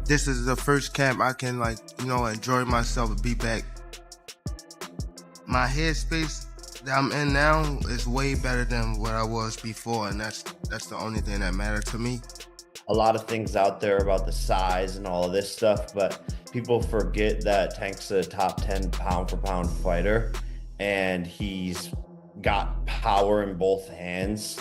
this is the first camp I can enjoy myself and be back. My headspace that I'm in now is way better than what I was before, and that's the only thing that matters to me. A lot of things out there about the size and all of this stuff, but people forget that Tank's a top 10 pound for pound fighter, and he's got power in both hands.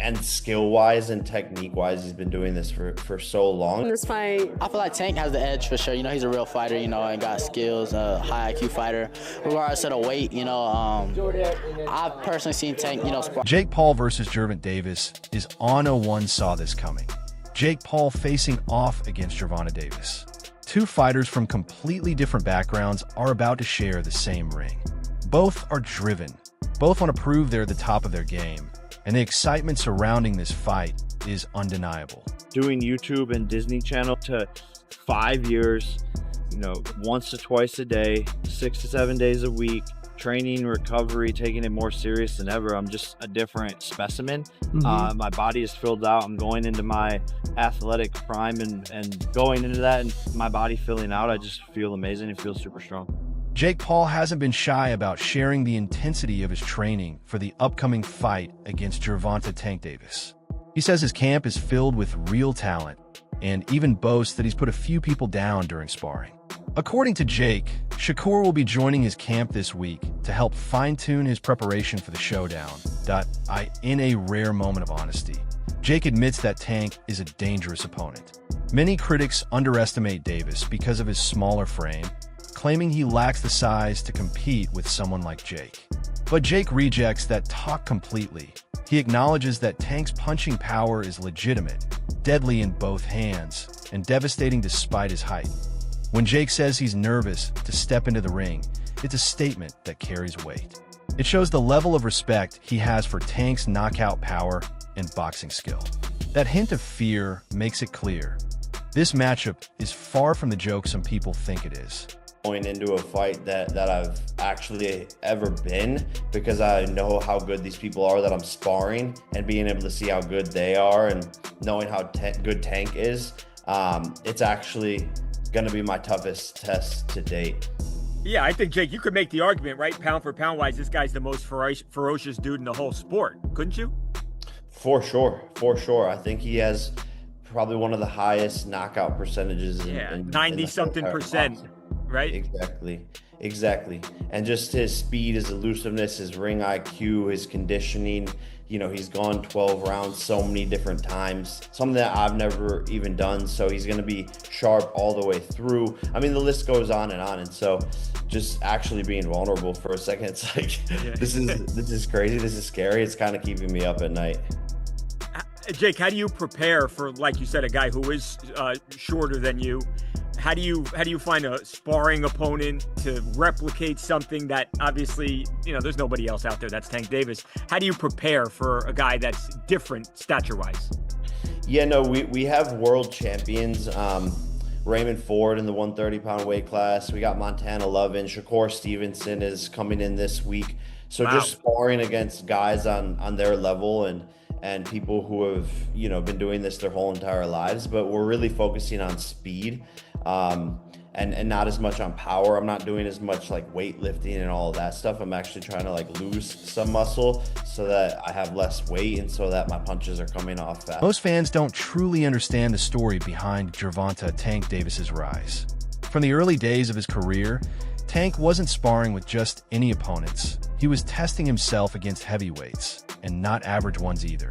And skill-wise and technique-wise, he's been doing this for so long. In this fight, I feel like Tank has the edge for sure. He's a real fighter, and got skills, high IQ fighter. Regardless of the weight, I've personally seen Tank, Jake Paul versus Gervonta Davis is on. No one saw this coming. Jake Paul facing off against Gervonta Davis. Two fighters from completely different backgrounds are about to share the same ring. Both are driven. Both want to prove they're at the top of their game. And the excitement surrounding this fight is undeniable. Doing YouTube and Disney Channel to 5 years, once to twice a day, 6 to 7 days a week, training, recovery, taking it more serious than ever. I'm just a different specimen. My body is filled out. I'm going into my athletic prime and going into that and my body filling out. I just feel amazing and feel super strong. Jake Paul hasn't been shy about sharing the intensity of his training for the upcoming fight against Gervonta Tank Davis. He says his camp is filled with real talent and even boasts that he's put a few people down during sparring. According to Jake, Shakur will be joining his camp this week to help fine-tune his preparation for the showdown. In a rare moment of honesty, Jake admits that Tank is a dangerous opponent. Many critics underestimate Davis because of his smaller frame, claiming he lacks the size to compete with someone like Jake. But Jake rejects that talk completely. He acknowledges that Tank's punching power is legitimate, deadly in both hands, and devastating despite his height. When Jake says he's nervous to step into the ring, it's a statement that carries weight. It shows the level of respect he has for Tank's knockout power and boxing skill. That hint of fear makes it clear. This matchup is far from the joke some people think it is. Going into a fight that I've actually ever been, because I know how good these people are that I'm sparring, and being able to see how good they are and knowing how good Tank is, it's actually going to be my toughest test to date. Yeah, I think, Jake, you could make the argument, right? Pound for pound wise, this guy's the most ferocious dude in the whole sport, couldn't you? For sure. I think he has probably one of the highest knockout percentages. In 90-something%. Right? Exactly. And just his speed, his elusiveness, his ring IQ, his conditioning, he's gone 12 rounds so many different times, something that I've never even done. So he's going to be sharp all the way through. I mean, the list goes on. And so just actually being vulnerable for a second, it's like, this is crazy. This is scary. It's kind of keeping me up at night. Jake, how do you prepare for, like you said, a guy who is shorter than you? How do you find a sparring opponent to replicate something that obviously, there's nobody else out there that's Tank Davis? How do you prepare for a guy that's different stature-wise? Yeah, no, we have world champions. Raymond Ford in the 130-pound weight class. We got Montana Lovin. Shakur Stevenson is coming in this week. So wow. Just sparring against guys on their level and people who have, been doing this their whole entire lives. But we're really focusing on speed. And not as much on power. I'm not doing as much like weightlifting and all of that stuff. I'm actually trying to lose some muscle so that I have less weight and so that my punches are coming off fast. Most fans don't truly understand the story behind Gervonta Tank Davis's rise. From the early days of his career, Tank wasn't sparring with just any opponents. He was testing himself against heavyweights, and not average ones either.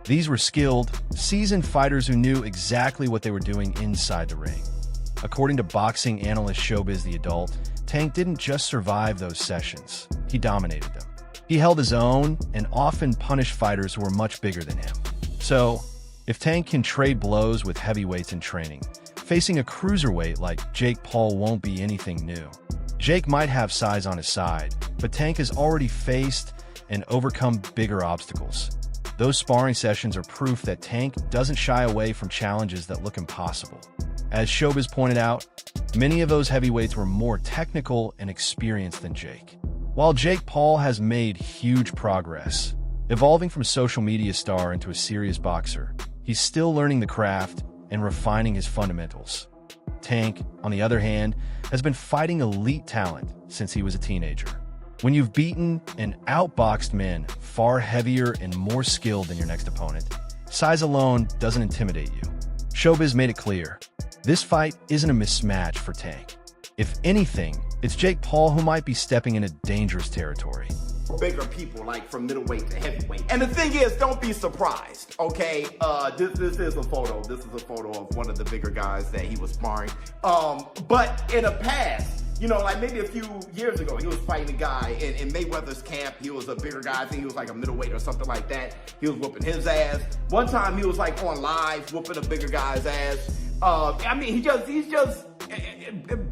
These were skilled, seasoned fighters who knew exactly what they were doing inside the ring. According to boxing analyst Showbiz the Adult, Tank didn't just survive those sessions, he dominated them. He held his own and often punished fighters who were much bigger than him. So, if Tank can trade blows with heavyweights in training, facing a cruiserweight like Jake Paul won't be anything new. Jake might have size on his side, but Tank has already faced and overcome bigger obstacles. Those sparring sessions are proof that Tank doesn't shy away from challenges that look impossible. As Showbiz pointed out, many of those heavyweights were more technical and experienced than Jake. While Jake Paul has made huge progress, evolving from a social media star into a serious boxer, he's still learning the craft and refining his fundamentals. Tank, on the other hand, has been fighting elite talent since he was a teenager. When you've beaten and outboxed men far heavier and more skilled than your next opponent, size alone doesn't intimidate you. Showbiz made it clear, this fight isn't a mismatch for Tank. If anything, it's Jake Paul who might be stepping into dangerous territory. Bigger people, like from middleweight to heavyweight. And the thing is, don't be surprised, okay? This is a photo. This is a photo of one of the bigger guys that he was sparring. But in the past, you know, like maybe a few years ago, he was fighting a guy in Mayweather's camp. He was a bigger guy. I think he was like a middleweight or something like that. He was whooping his ass. One time he was like on live whooping a bigger guy's ass. I mean, he's just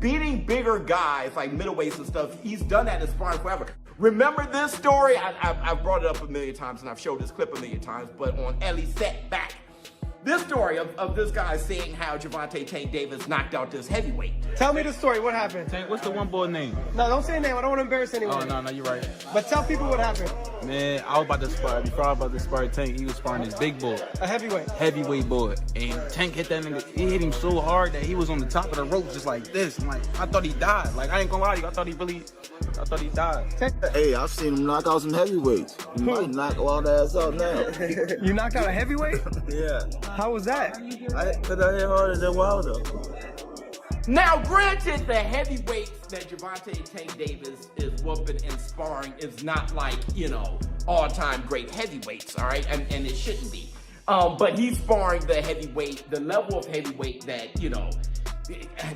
beating bigger guys like middleweights and stuff. He's done that in sparring forever. Remember this story? I've brought it up a million times and I've showed this clip a million times, but on Ellie Set Back. This story of this guy saying how Gervonta Tank Davis knocked out this heavyweight. Tell me the story. What happened? Tank, what's the one boy name? No, don't say a name. I don't want to embarrass anyone. Oh, no, you're right. But tell people what happened. Man, I was about to spar. Before I was about to spar Tank, he was sparring this big boy. A heavyweight. Heavyweight boy. And Tank hit that nigga. He hit him so hard that he was on the top of the rope just like this. I'm like, I thought he died. Like, I ain't gonna lie to you. I thought he died. Hey, I've seen him knock out some heavyweights. He might knock all the ass out now. You knocked out a heavyweight? Yeah. How was that? Because I hit harder than Wilder. Now, granted, the heavyweights that Gervonta Tank Davis is whooping and sparring is not like, you know, all-time great heavyweights, all right? And it shouldn't be. But he's sparring the heavyweight, the level of heavyweight that, you know,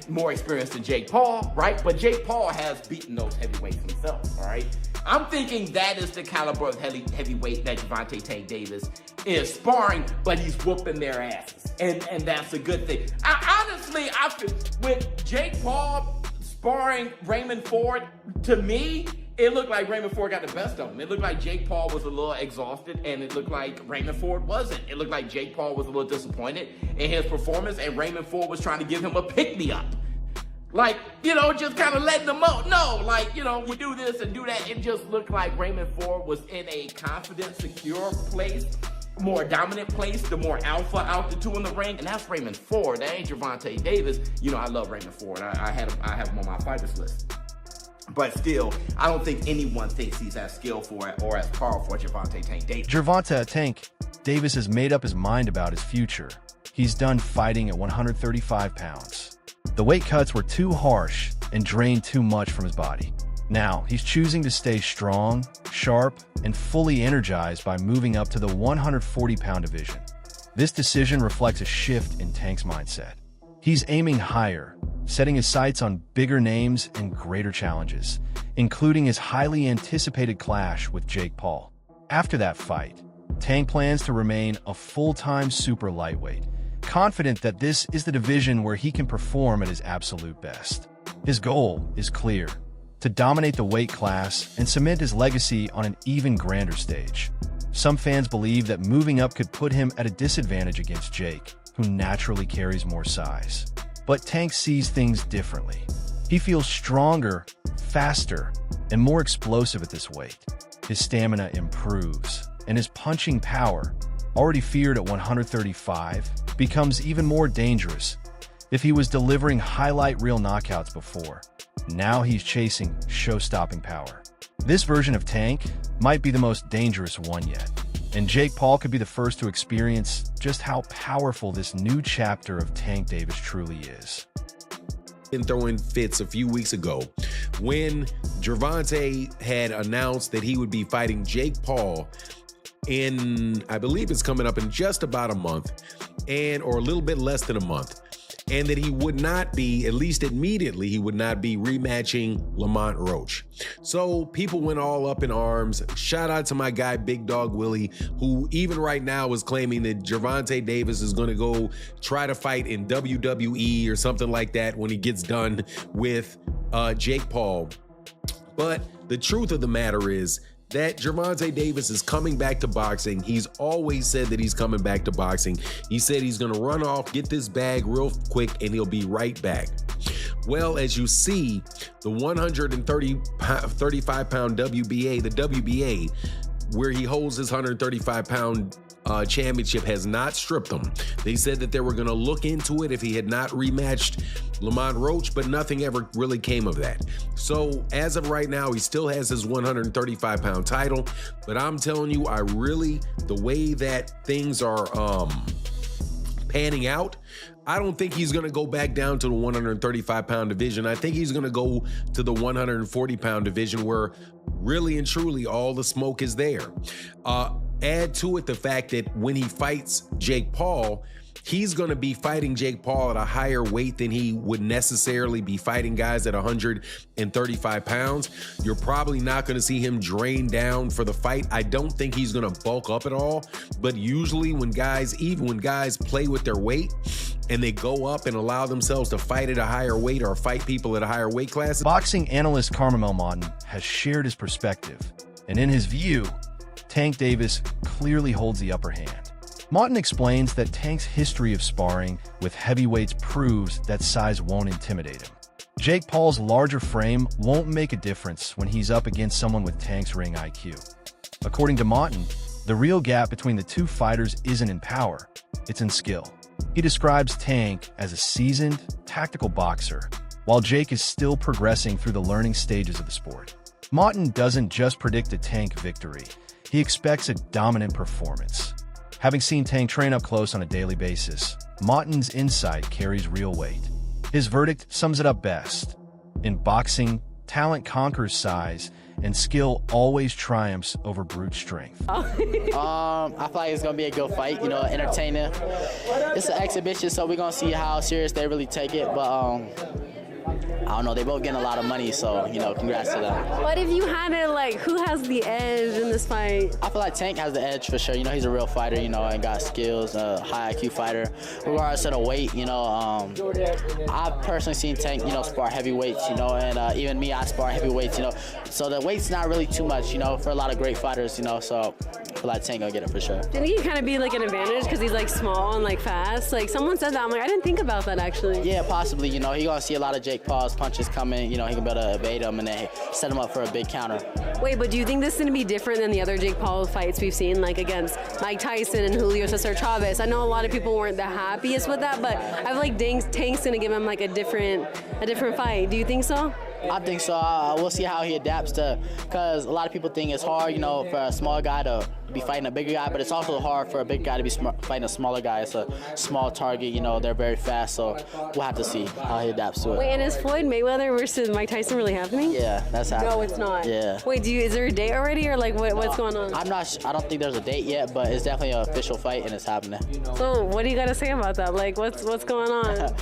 more experienced than Jake Paul, right? But Jake Paul has beaten those heavyweights himself, all right? I'm thinking that is the caliber of heavyweight that Gervonta Tank Davis is sparring, but he's whooping their asses. And that's a good thing. Honestly, with Jake Paul sparring Raymond Ford, to me, it looked like Raymond Ford got the best of him. It looked like Jake Paul was a little exhausted, and it looked like Raymond Ford wasn't. It looked like Jake Paul was a little disappointed in his performance, and Raymond Ford was trying to give him a pick-me-up. Like, you know, just kind of letting them know. No, like, you know, we do this and do that. It just looked like Raymond Ford was in a confident, secure place, more dominant place, the more alpha out the two in the ring, and that's Raymond Ford. That ain't Gervonta Davis. You know, I love Raymond Ford. I have him on my fighters list. But still, I don't think anyone thinks he's as skillful or as powerful as Gervonta Tank Davis. Gervonta Tank Davis has made up his mind about his future. He's done fighting at 135 pounds. The weight cuts were too harsh and drained too much from his body. Now, he's choosing to stay strong, sharp, and fully energized by moving up to the 140-pound division. This decision reflects a shift in Tank's mindset. He's aiming higher, setting his sights on bigger names and greater challenges, including his highly anticipated clash with Jake Paul. After that fight, Tank plans to remain a full-time super lightweight, confident that this is the division where he can perform at his absolute best. His goal is clear: to dominate the weight class and cement his legacy on an even grander stage. Some fans believe that moving up could put him at a disadvantage against Jake, who naturally carries more size. But Tank sees things differently. He feels stronger, faster, and more explosive at this weight. His stamina improves, and his punching power, already feared at 135, becomes even more dangerous. If he was delivering highlight reel knockouts before, now he's chasing show-stopping power. This version of Tank might be the most dangerous one yet, and Jake Paul could be the first to experience just how powerful this new chapter of Tank Davis truly is. Throwing fits a few weeks ago when Gervonta had announced that he would be fighting Jake Paul in, I believe it's coming up in just about a month, or a little bit less than a month, and that he would not be, at least immediately, he would not be rematching Lamont Roach. So people went all up in arms. Shout out to my guy, Big Dog Willie, who even right now is claiming that Gervonta Davis is going to go try to fight in WWE or something like that when he gets done with Jake Paul. But the truth of the matter is that Gervonta Davis is coming back to boxing. He's always said that he's coming back to boxing. He said he's going to run off, get this bag real quick, and he'll be right back. Well, as you see, the 135-pound WBA, the WBA, where he holds his 135-pound championship has not stripped him. They said that they were going to look into it if he had not rematched Lamont Roach, but nothing ever really came of that. So as of right now, he still has his 135-pound title, but I'm telling you, the way that things are panning out, I don't think he's going to go back down to the 135-pound division. I think he's going to go to the 140-pound division where really and truly all the smoke is there. Add to it the fact that when he fights Jake Paul, he's going to be fighting Jake Paul at a higher weight than he would necessarily be fighting guys at 135 pounds. You're probably not going to see him drain down for the fight. I don't think he's going to bulk up at all. But usually even when guys play with their weight and they go up and allow themselves to fight at a higher weight or fight people at a higher weight class. Boxing analyst Carmel Martin has shared his perspective. And in his view, Tank Davis clearly holds the upper hand. Martin explains that Tank's history of sparring with heavyweights proves that size won't intimidate him. Jake Paul's larger frame won't make a difference when he's up against someone with Tank's ring IQ. According to Martin, the real gap between the two fighters isn't in power, it's in skill. He describes Tank as a seasoned, tactical boxer, while Jake is still progressing through the learning stages of the sport. Martin doesn't just predict a Tank victory, he expects a dominant performance. Having seen Tank train up close on a daily basis, Martin's insight carries real weight. His verdict sums it up best. In boxing, talent conquers size, and skill always triumphs over brute strength. I feel like it's going to be a good fight, entertaining. It's an exhibition, so we're going to see how serious they really take it, but I don't know, they both getting a lot of money, so, congrats to them. What if you had it, who has the edge in this fight? I feel like Tank has the edge for sure. He's a real fighter, and got skills, high IQ fighter. Regardless of the weight, I've personally seen Tank, spar heavyweights, and even me, I spar heavyweights, So the weight's not really too much, for a lot of great fighters, so I feel like Tank gonna get it for sure. Didn't he kind of be an advantage because he's small and fast? Someone said that. I'm I didn't think about that actually. Yeah, possibly. He gonna see a lot of Jake Paul's punches coming. He can be able to evade them and then set him up for a big counter. Wait, but do you think this is gonna be different than the other Jake Paul fights we've seen, against Mike Tyson and Julio Cesar Chavez? I know a lot of people weren't the happiest with that, but I feel like Tank's gonna give him a different fight. Do you think so? I think so. We'll see how he adapts because a lot of people think it's hard, for a small guy to be fighting a bigger guy, but it's also hard for a big guy to be fighting a smaller guy. It's a small target, they're very fast, so we'll have to see how he adapts to it. Wait, and is Floyd Mayweather versus Mike Tyson really happening? Yeah, that's happening. No, it's not. Yeah. Wait, is there a date already, or what's going on? I don't think there's a date yet, but it's definitely an official fight and it's happening. So what do you got to say about that? What's going on?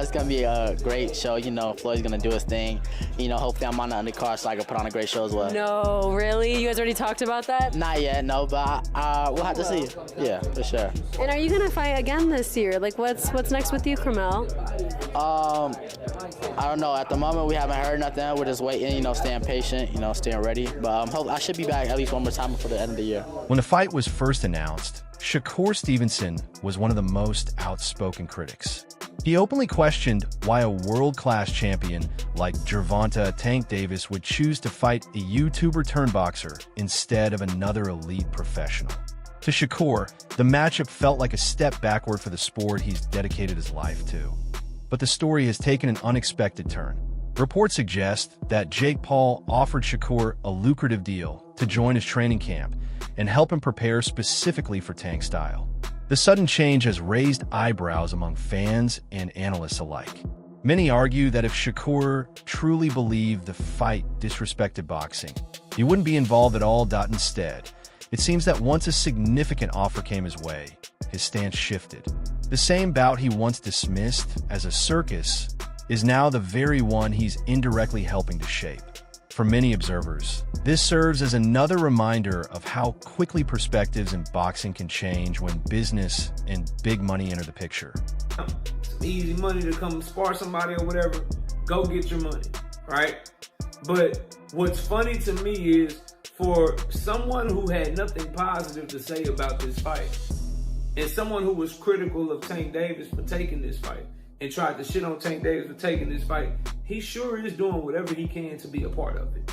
It's gonna be a great show. Floyd's gonna do his thing. Hopefully I'm on the undercard so I can put on a great show as well. No, really? You guys already talked about that? Not yet, no, but we'll have to see. Yeah, for sure. And are you gonna fight again this year? What's next with you, Carmel? I don't know. At the moment, we haven't heard nothing. We're just waiting, staying patient, staying ready. But I should be back at least one more time before the end of the year. When the fight was first announced, Shakur Stevenson was one of the most outspoken critics. He openly questioned why a world-class champion like Gervonta Tank Davis would choose to fight a YouTuber-turned-boxer instead of another elite professional. To Shakur, the matchup felt like a step backward for the sport he's dedicated his life to. But the story has taken an unexpected turn. Reports suggest that Jake Paul offered Shakur a lucrative deal to join his training camp and help him prepare specifically for Tank style. The sudden change has raised eyebrows among fans and analysts alike. Many argue that if Shakur truly believed the fight disrespected boxing, he wouldn't be involved at all. Instead, it seems that once a significant offer came his way, his stance shifted. The same bout he once dismissed as a circus is now the very one he's indirectly helping to shape. For many observers, this serves as another reminder of how quickly perspectives in boxing can change when business and big money enter the picture. Some easy money to come spar somebody or whatever, go get your money, right? But what's funny to me is for someone who had nothing positive to say about this fight, and someone who was critical of Tank Davis for taking this fight, and tried to shit on Tank Davis for taking this fight, he sure is doing whatever he can to be a part of it.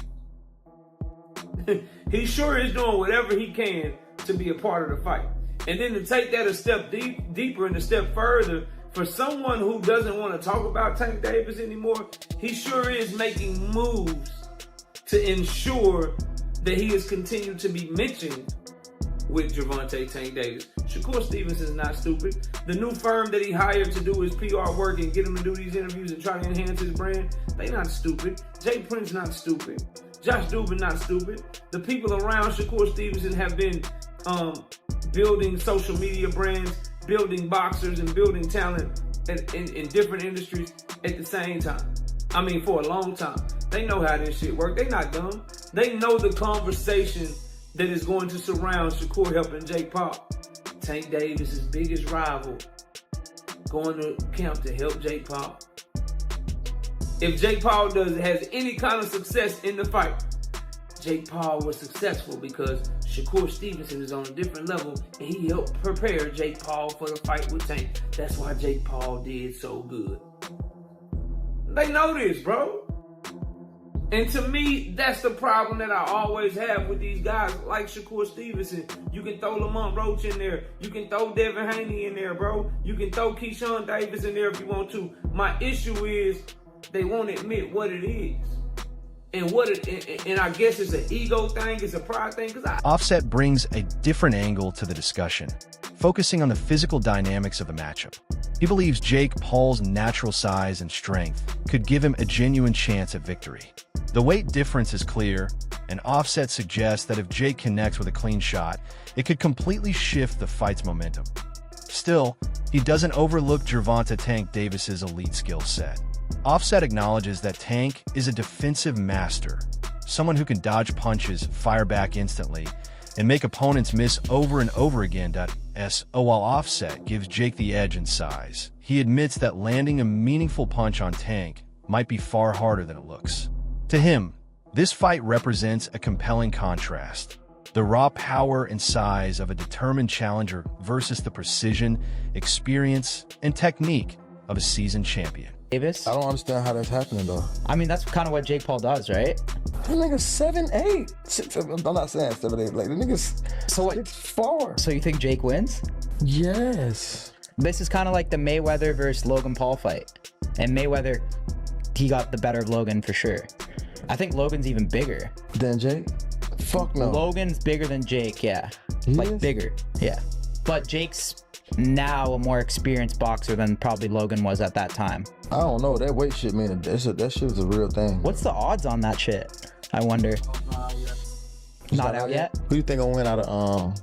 He sure is doing whatever he can to be a part of the fight. And then to take that a step deeper and a step further, for someone who doesn't want to talk about Tank Davis anymore, he sure is making moves to ensure that he is continued to be mentioned with Gervonta Tank Davis. Shakur Stevenson is not stupid. The new firm that he hired to do his PR work and get him to do these interviews and try to enhance his brand, they not stupid. Jay Prince not stupid. Josh Dubin not stupid. The people around Shakur Stevenson have been building social media brands, building boxers, and building talent in different industries at the same time. I mean, for a long time. They know how this shit works. They not dumb. They know the conversation that is going to surround Shakur helping Jake Paul. Tank Davis' biggest rival going to camp to help Jake Paul. If Jake Paul has any kind of success in the fight, Jake Paul was successful because Shakur Stevenson is on a different level and he helped prepare Jake Paul for the fight with Tank. That's why Jake Paul did so good. They know this, bro. And to me, that's the problem that I always have with these guys like Shakur Stevenson. You can throw Lamont Roach in there. You can throw Devin Haney in there, bro. You can throw Keyshawn Davis in there if you want to. My issue is they won't admit what it is. And I guess it's an ego thing, it's a pride thing. Offset brings a different angle to the discussion, focusing on the physical dynamics of the matchup. He believes Jake Paul's natural size and strength could give him a genuine chance at victory. The weight difference is clear, and Offset suggests that if Jake connects with a clean shot, it could completely shift the fight's momentum. Still, he doesn't overlook Gervonta Tank Davis's elite skill set. Offset acknowledges that Tank is a defensive master, someone who can dodge punches, fire back instantly, and make opponents miss over and over again. While Offset gives Jake the edge in size, he admits that landing a meaningful punch on Tank might be far harder than it looks. To him, this fight represents a compelling contrast. The raw power and size of a determined challenger versus the precision, experience, and technique of a seasoned champion. Davis? I don't understand how that's happening, though. I mean, that's kind of what Jake Paul does, right? That nigga's 7'8". 6'7". I'm not saying 7'8". Like, the nigga's 6'4". So you think Jake wins? Yes. This is kind of like the Mayweather versus Logan Paul fight. And Mayweather, he got the better of Logan for sure. I think Logan's even bigger. Than Jake? Fuck no. Logan's bigger than Jake, yeah. He like, is? Bigger, yeah. But Jake's now a more experienced boxer than probably Logan was at that time. I don't know. That weight shit, man, that shit was a real thing. What's the odds on that shit? I wonder. Not out yet? Who do you think will win out of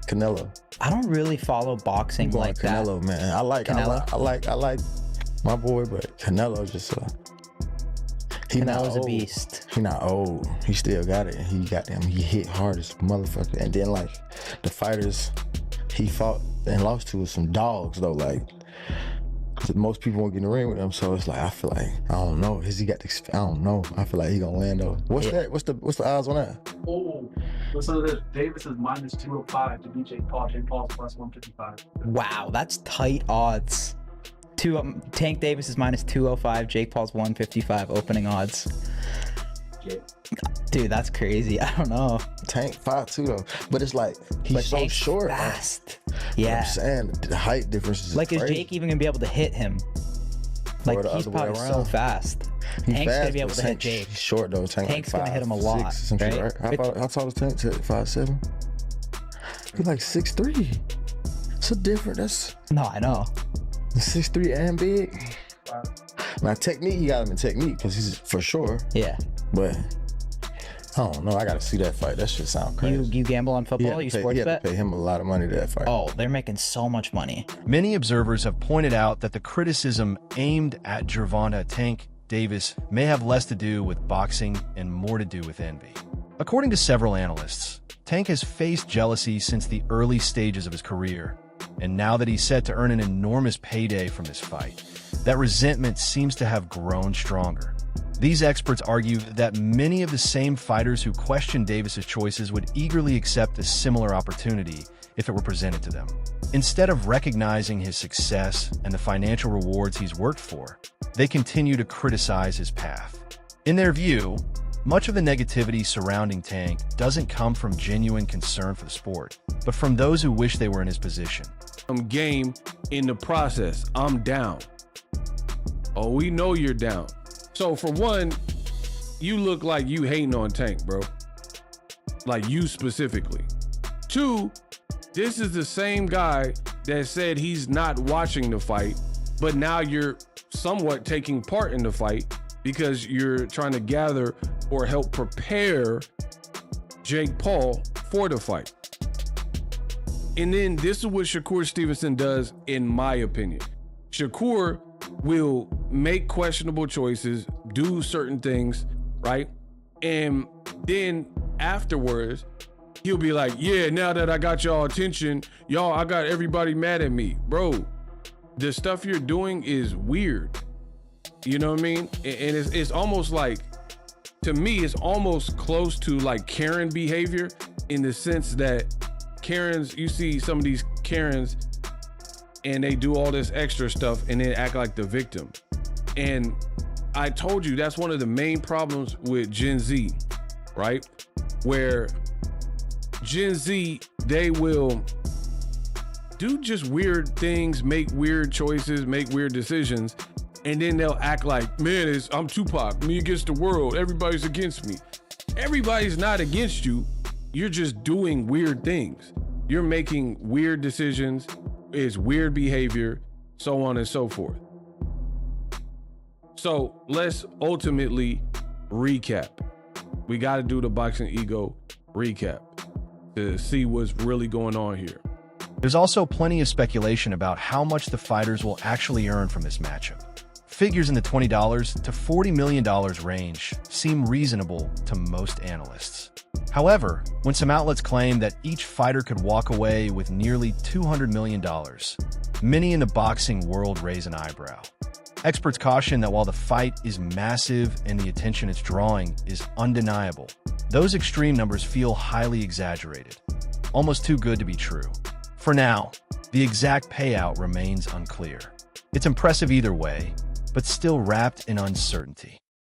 Canelo? I don't really follow boxing like Canelo, that. Man. I like my boy, but Canelo's just Canelo's a beast. He not old. He still got it. He hit hard as a motherfucker. And then like the fighters he fought and lost to was some dogs though. Like most people won't get in the ring with him, so it's like I feel like I don't know. Has he got the? I don't know. I feel like he gonna land though. What's that? What's the odds on that? Oh, so Davis is minus 205 to beat Jake Paul. Jake Paul's plus 155. Wow, that's tight odds. Tank Davis is minus 205. Jake Paul's 155 opening odds. Dude, that's crazy. I don't know. Tank 5'2" though, but it's like he's so short. Fast. Yeah, I'm saying the height difference is like, crazy. Is Jake even gonna be able to hit him? Like, he's probably so fast. Tank's gonna be able to hit Jake. He's short though. Tank's gonna hit him a lot. Right? How tall is Tank? 5'7". He's like 6'3". So different. That's no, I know. 6'3" and big. Now technique, he got him in technique because he's for sure. Yeah. But I don't know. I gotta see that fight. That shit sound crazy. You gamble on football? You sports bet? You have to pay him a lot of money to that fight. Oh, they're making so much money. Many observers have pointed out that the criticism aimed at Gervonta Tank Davis may have less to do with boxing and more to do with envy. According to several analysts, Tank has faced jealousy since the early stages of his career, and now that he's set to earn an enormous payday from this fight, that resentment seems to have grown stronger. These experts argue that many of the same fighters who question Davis's choices would eagerly accept a similar opportunity if it were presented to them. Instead of recognizing his success and the financial rewards he's worked for, they continue to criticize his path. In their view, Much of the negativity surrounding Tank doesn't come from genuine concern for the sport, but from those who wish they were in his position. Game in the process, I'm down. Oh, we know you're down. So for one, you look like you hating on Tank, bro. Like you specifically. Two, this is the same guy that said he's not watching the fight, but now you're somewhat taking part in the fight because you're trying to gather or help prepare Jake Paul for the fight. And then this is what Shakur Stevenson does, in my opinion. Shakur will make questionable choices, do certain things, right? And then afterwards, he'll be like, yeah, now that I got y'all attention, y'all, I got everybody mad at me. Bro, the stuff you're doing is weird. You know what I mean? And it's almost like, to me, it's almost close to like Karen behavior, in the sense that Karens, you see some of these Karens and they do all this extra stuff and then act like the victim. And I told you that's one of the main problems with Gen Z, right? Where Gen Z, they will do just weird things, make weird choices, make weird decisions, and then they'll act like, man, I'm Tupac, me against the world, everybody's against me. Everybody's not against you. You're just doing weird things. You're making weird decisions, it's weird behavior, so on and so forth. So let's ultimately recap. We got to do the Boxing Ego recap to see what's really going on here. There's also plenty of speculation about how much the fighters will actually earn from this matchup. Figures in the $20 to $40 million range seem reasonable to most analysts. However, when some outlets claim that each fighter could walk away with nearly $200 million, many in the boxing world raise an eyebrow. Experts caution that while the fight is massive and the attention it's drawing is undeniable, those extreme numbers feel highly exaggerated, almost too good to be true. For now, the exact payout remains unclear. It's impressive either way, but still wrapped in uncertainty.